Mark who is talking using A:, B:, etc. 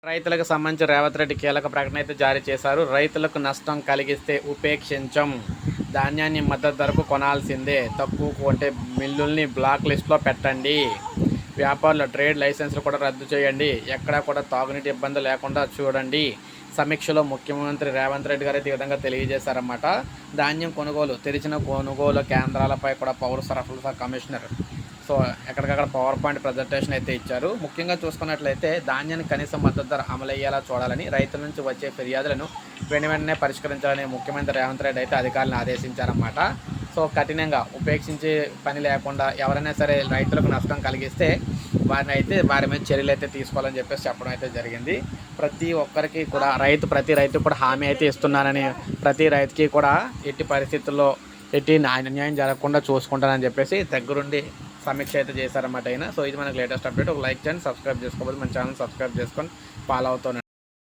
A: రైతులకు సంబంధించి రేవంత్ రెడ్డి కీలక ప్రకటన అయితే జారీ చేశారు. రైతులకు నష్టం కలిగిస్తే ఉపేక్షించం, ధాన్యాన్ని మద్దతు ధరకు కొనాల్సిందే, తక్కువ కొంటే మిల్లుల్ని బ్లాక్ లిస్టులో పెట్టండి, వ్యాపారుల ట్రేడ్ లైసెన్సులు కూడా రద్దు చేయండి, ఎక్కడా కూడా తాగునీటి ఇబ్బంది లేకుండా చూడండి. సమీక్షలో ముఖ్యమంత్రి రేవంత్ రెడ్డి గారు ఈ విధంగా తెలియజేశారన్నమాట. ధాన్యం కొనుగోలు, తెరిచిన కొనుగోలు కేంద్రాలపై కూడా పౌర సరఫరాల కమిషనర్ ఎక్కడికక్కడ పవర్ పాయింట్ ప్రజెంటేషన్ అయితే ఇచ్చారు. ముఖ్యంగా చూసుకున్నట్లయితే ధాన్యానికి కనీస మద్దతు ధర అమలయ్యేలా చూడాలని, రైతుల నుంచి వచ్చే ఫిర్యాదులను వెంటనే పరిష్కరించాలని ముఖ్యమంత్రి రేవంత్ రెడ్డి అయితే అధికారులను ఆదేశించారన్నమాట. కఠినంగా ఉపేక్షించే పని లేకుండా ఎవరైనా సరే రైతులకు నష్టం కలిగిస్తే వారి మీద చర్యలు అయితే తీసుకోవాలని చెప్పేసి చెప్పడం అయితే జరిగింది. ప్రతి ఒక్కరికి కూడా ప్రతి రైతు కూడా హామీ అయితే ఇస్తున్నానని, ప్రతి రైతుకి కూడా ఎట్టి పరిస్థితుల్లో అన్యాయం జరగకుండా చూసుకుంటానని చెప్పేసి దగ్గరుండి సమీక్ష అయితే చేశారన్నమాట అయినా. ఇది మనకు లేటెస్ట్ అప్డేట్. ఒక లైక్ చేయండి, సబ్స్క్రైబ్ చేసుకోవాలి, మన ఛానల్ సబ్స్క్రైబ్ చేసుకొని ఫాలో అవుతాను.